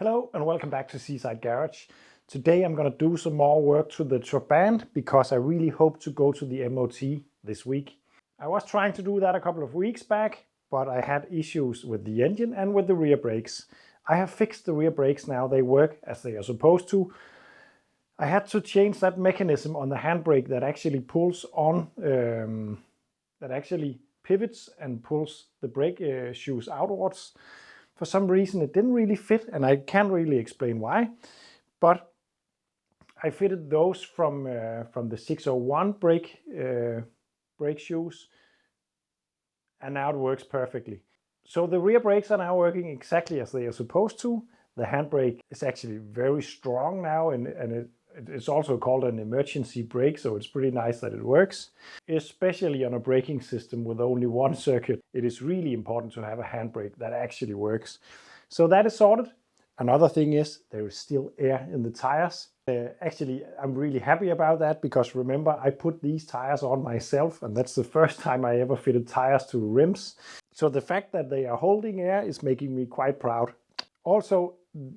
Hello and welcome back to Seaside Garage. Today I'm going to do some more work to the Trabant because I really hope to go to the MOT this week. I was trying to do that a couple of weeks back, but I had issues with the engine and with the rear brakes. I have fixed the rear brakes now, they work as they are supposed to. I had to change that mechanism on the handbrake that actually pulls on, that actually pivots and pulls the brake shoes outwards. For some reason it didn't really fit, and I can't really explain why, but I fitted those from the 601 brake shoes, and now it works perfectly. So the rear brakes are now working exactly as they are supposed to. The handbrake is actually very strong now, and it's also called an emergency brake, so it's pretty nice that it works. Especially on a braking system with only one circuit, it is really important to have a handbrake that actually works. So that is sorted. Another thing is there is still air in the tires. Actually, I'm really happy about that because remember, I put these tires on myself, and that's the first time I ever fitted tires to rims. So the fact that they are holding air is making me quite proud. Also,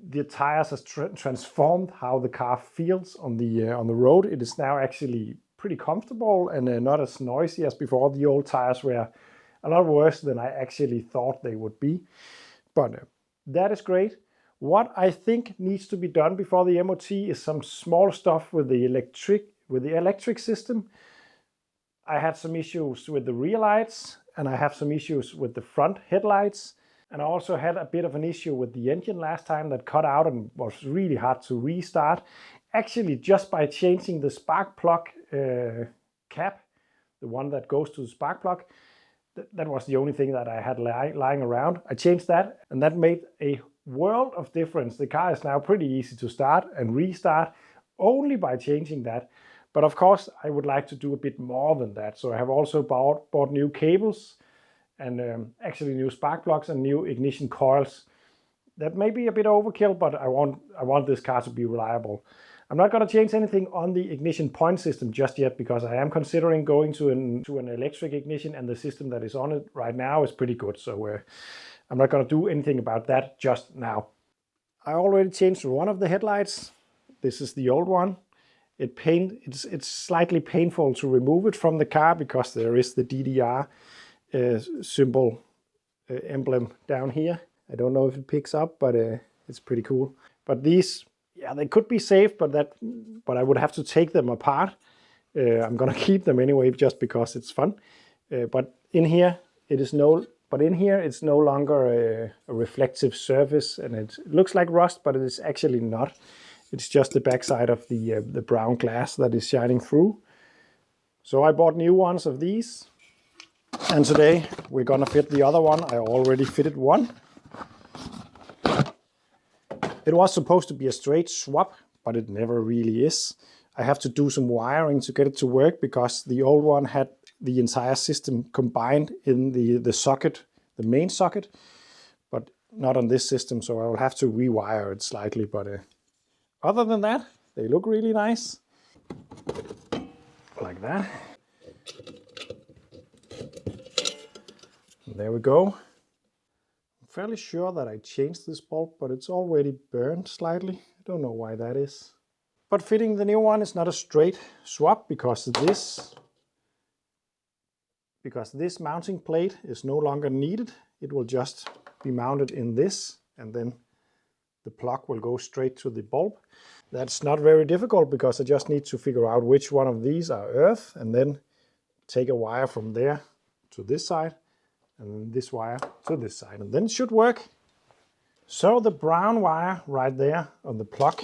the tires has transformed how the car feels on the road. It is now actually pretty comfortable and not as noisy as before. The old tires were a lot worse than I actually thought they would be. But that is great. What I think needs to be done before the MOT is some small stuff with the electric system. I had some issues with the rear lights, and I have some issues with the front headlights. And I also had a bit of an issue with the engine last time that cut out and was really hard to restart. Actually, just by changing the spark plug cap, the one that goes to the spark plug, that was the only thing that I had lying around. I changed that, and that made a world of difference. The car is now pretty easy to start and restart only by changing that. But of course, I would like to do a bit more than that. So I have also bought new cables, and actually new spark plugs and new ignition coils. That may be a bit overkill, but I want this car to be reliable. I'm not going to change anything on the ignition point system just yet because I am considering going to an electric ignition, and the system that is on it right now is pretty good. So I'm not going to do anything about that just now. I already changed one of the headlights. This is the old one. It's slightly painful to remove it from the car because there is the DDR symbol emblem down here. I don't know if it picks up, but it's pretty cool. But these, yeah, they could be saved, but I would have to take them apart. I'm gonna keep them anyway just because it's fun. But in here it's no longer a reflective surface, and it looks like rust, but it is actually not. It's just the backside of the brown glass that is shining through. So I bought new ones of these. And today we're gonna fit the other one. I already fitted one. It was supposed to be a straight swap, but it never really is. I have to do some wiring to get it to work because the old one had the entire system combined in the socket, the main socket, but not on this system, so I will have to rewire it slightly. But other than that, they look really nice. Like that. There we go. I'm fairly sure that I changed this bulb, but it's already burned slightly. I don't know why that is. But fitting the new one is not a straight swap because this mounting plate is no longer needed. It will just be mounted in this, and then the plug will go straight to the bulb. That's not very difficult because I just need to figure out which one of these are earth, and then take a wire from there to this side, and this wire to this side, and then it should work. So the brown wire right there on the plug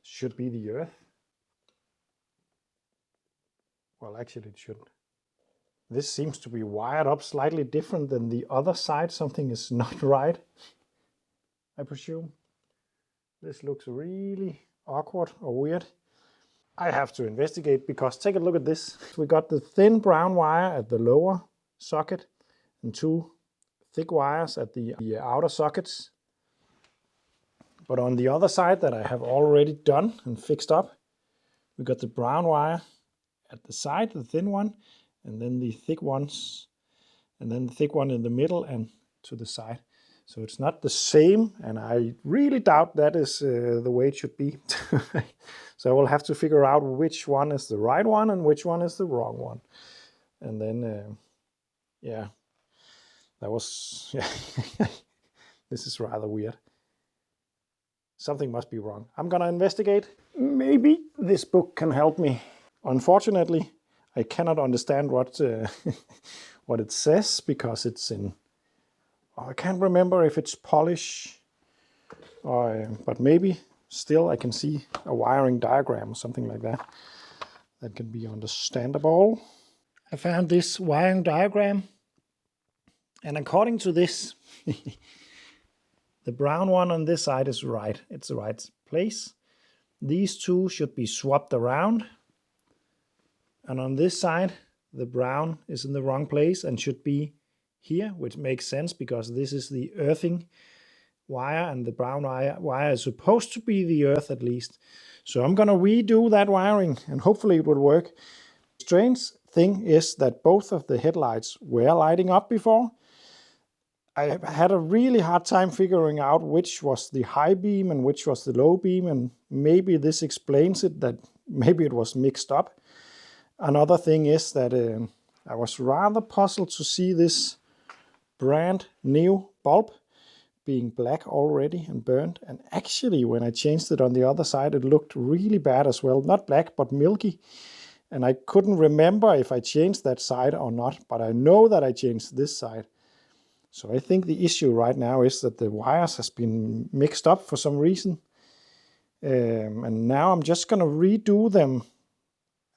should be the earth. Well, actually it shouldn't. This seems to be wired up slightly different than the other side. Something is not right, I presume. This looks really awkward or weird. I have to investigate because take a look at this. We got the thin brown wire at the lower socket and two thick wires at the outer sockets. But on the other side that I have already done and fixed up, we got the brown wire at the side, the thin one, and then the thick ones, and then the thick one in the middle and to the side. So it's not the same, and I really doubt that is the way it should be. So I will have to figure out which one is the right one and which one is the wrong one. And then, yeah, that was, yeah, this is rather weird. Something must be wrong. I'm gonna investigate. Maybe this book can help me. Unfortunately, I cannot understand what what it says because it's in, I can't remember if it's Polish, or, but maybe still I can see a wiring diagram or something like that. That can be understandable. I found this wiring diagram, and according to this, the brown one on this side is right. It's the right place. These two should be swapped around. And on this side, the brown is in the wrong place and should be here, which makes sense because this is the earthing wire and the brown wire is supposed to be the earth at least. So I'm going to redo that wiring and hopefully it will work. The strange thing is that both of the headlights were lighting up before. I had a really hard time figuring out which was the high beam and which was the low beam, and maybe this explains it, that maybe it was mixed up. Another thing is that I was rather puzzled to see this brand new bulb being black already and burned, and actually when I changed it on the other side it looked really bad as well, not black but milky, and I couldn't remember if I changed that side or not, but I know that I changed this side. So I think the issue right now is that the wires has been mixed up for some reason. And now I'm just going to redo them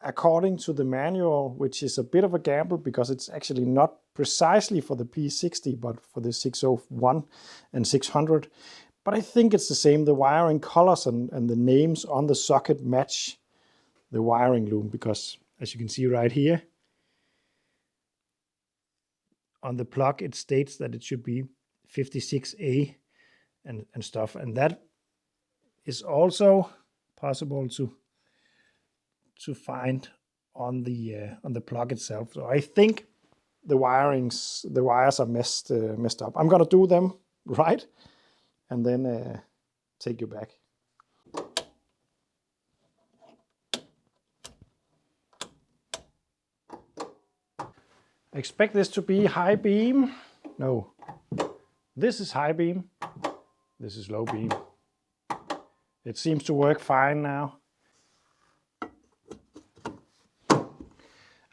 according to the manual, which is a bit of a gamble because it's actually not precisely for the P60, but for the 601 and 600. But I think it's the same. The wiring colors and the names on the socket match the wiring loom because, as you can see right here, on the plug it states that it should be 56A and stuff, and that is also possible to find on the plug itself. So I think the wires are messed up. I'm gonna do them right and then take you back. I expect this to be high beam. No, this is high beam. This is low beam. It seems to work fine now.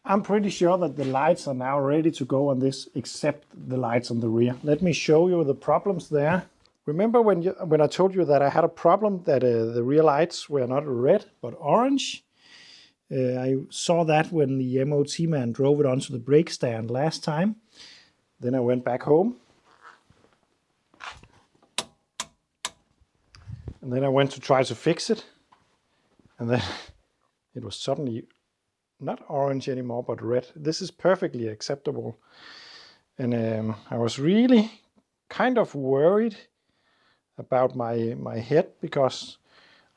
I'm pretty sure that the lights are now ready to go on this, except the lights on the rear. Let me show you the problems there. Remember when I told you that I had a problem that the rear lights were not red but orange? I saw that when the MOT man drove it onto the brake stand last time. Then I went back home. And then I went to try to fix it. And then it was suddenly not orange anymore, but red. This is perfectly acceptable. And I was really kind of worried about my head because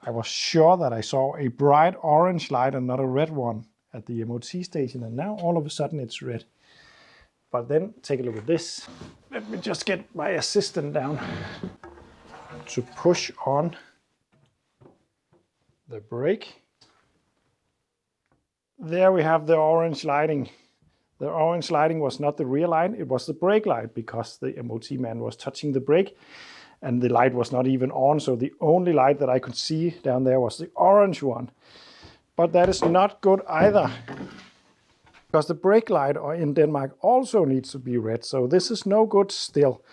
I was sure that I saw a bright orange light and not a red one at the MOT station, and now all of a sudden it's red. But then take a look at this. Let me just get my assistant down to push on the brake. There we have the orange lighting. The orange lighting was not the rear light, it was the brake light because the MOT man was touching the brake. And the light was not even on, so the only light that I could see down there was the orange one. But that is not good either, because the brake light in Denmark also needs to be red, so this is no good still.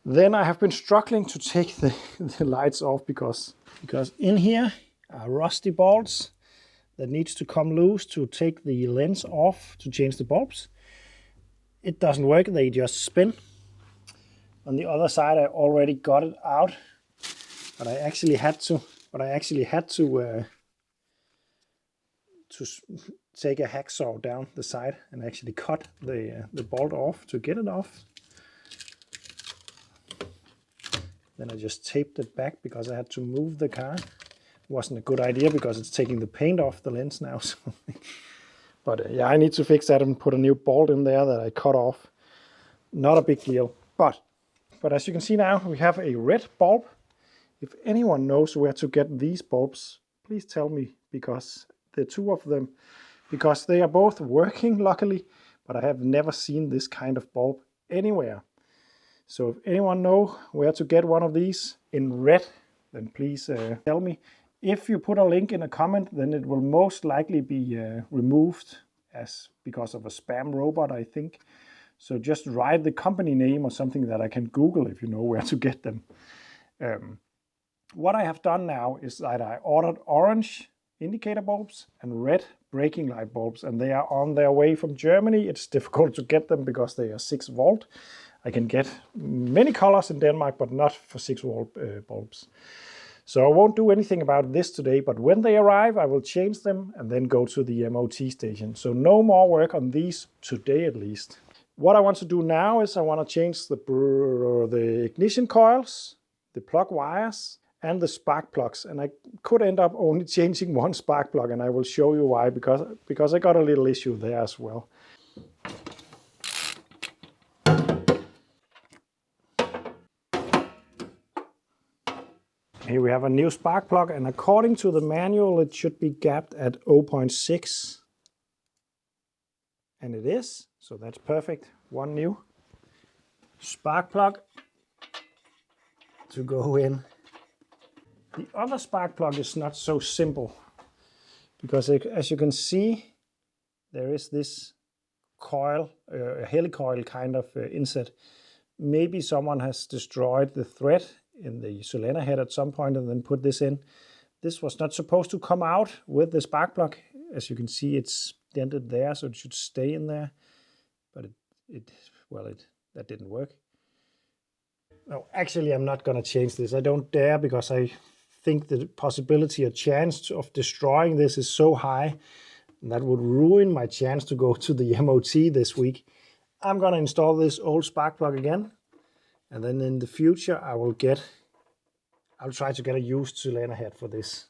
Then I have been struggling to take the lights off because in here are rusty bolts that needs to come loose to take the lens off to change the bulbs. It doesn't work, they just spin. On the other side, I already got it out, but I actually had to take a hacksaw down the side and actually cut the bolt off to get it off. Then I just taped it back because I had to move the car. It wasn't a good idea because it's taking the paint off the lens now. So. But yeah, I need to fix that and put a new bolt in there that I cut off. Not a big deal, but But as you can see now, we have a red bulb. If anyone knows where to get these bulbs, please tell me, because the two of them, because they are both working luckily, but I have never seen this kind of bulb anywhere. So if anyone knows where to get one of these in red, then please tell me. If you put a link in a comment, then it will most likely be removed because of a spam robot, I think. So just write the company name or something that I can Google if you know where to get them. What I have done now is that I ordered orange indicator bulbs and red braking light bulbs, and they are on their way from Germany. It's difficult to get them because they are 6 volt. I can get many colors in Denmark, but not for 6 volt bulbs. So I won't do anything about this today, but when they arrive, I will change them and then go to the MOT station. So no more work on these today at least. What I want to do now is I want to change the ignition coils, the plug wires, and the spark plugs. And I could end up only changing one spark plug, and I will show you why, because I got a little issue there as well. Here we have a new spark plug, and according to the manual it should be gapped at 0.6. And it is, so that's perfect. One new spark plug to go in. The other spark plug is not so simple, because as you can see, there is this coil, a helicoil kind of inset. Maybe someone has destroyed the thread in the cylinder head at some point and then put this in. This was not supposed to come out with the spark plug. As you can see, it's dented there, so it should stay in there. But that didn't work. No, actually, I'm not going to change this. I don't dare, because I think the possibility or chance of destroying this is so high, and that would ruin my chance to go to the MOT this week. I'm going to install this old spark plug again, and then in the future I'll try to get a used cylinder head for this,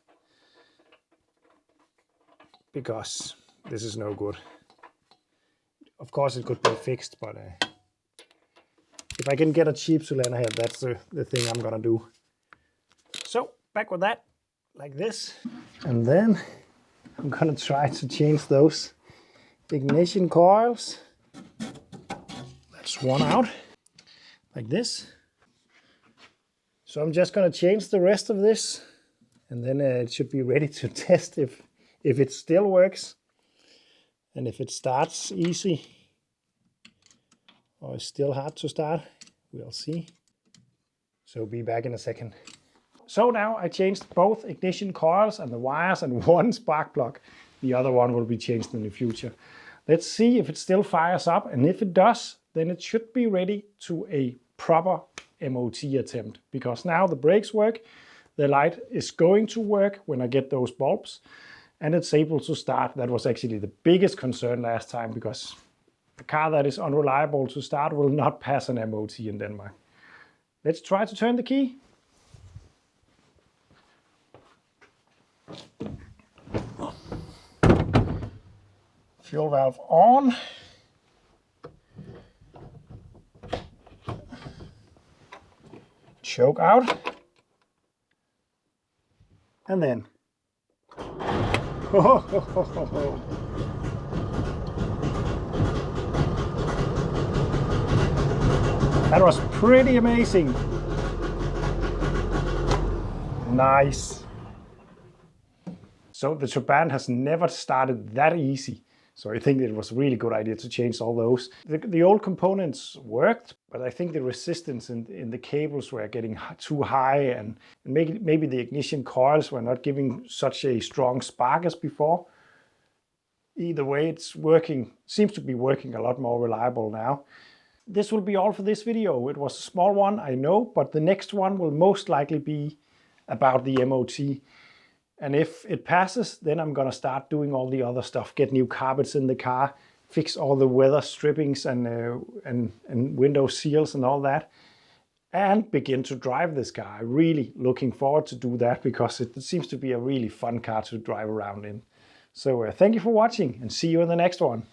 because this is no good. Of course it could be fixed, but if I can get a cheap cylinder head, that's the thing I'm gonna do. So back with that, like this, and then I'm gonna try to change those ignition coils. That's one out, like this. So I'm just gonna change the rest of this, and then it should be ready to test if it still works, and if it starts easy or it's still hard to start, we'll see. So be back in a second. So now I changed both ignition coils and the wires and one spark plug. The other one will be changed in the future. Let's see if it still fires up, and if it does, then it should be ready to a proper MOT attempt, because now the brakes work, the light is going to work when I get those bulbs, and it's able to start. That was actually the biggest concern last time, because a car that is unreliable to start will not pass an MOT in Denmark. Let's try to turn the key. Fuel valve on. Choke out. And then. That was pretty amazing. Nice. So the Trabant has never started that easy. So I think it was a really good idea to change all those. The old components worked, but I think the resistance in the cables were getting too high, and maybe the ignition coils were not giving such a strong spark as before. Either way, it's working, seems to be working a lot more reliable now. This will be all for this video. It was a small one, I know, but the next one will most likely be about the MOT. And if it passes, then I'm gonna start doing all the other stuff, get new carpets in the car, fix all the weather strippings and window seals and all that, and begin to drive this car. I'm really looking forward to do that, because it seems to be a really fun car to drive around in. So thank you for watching, and see you in the next one.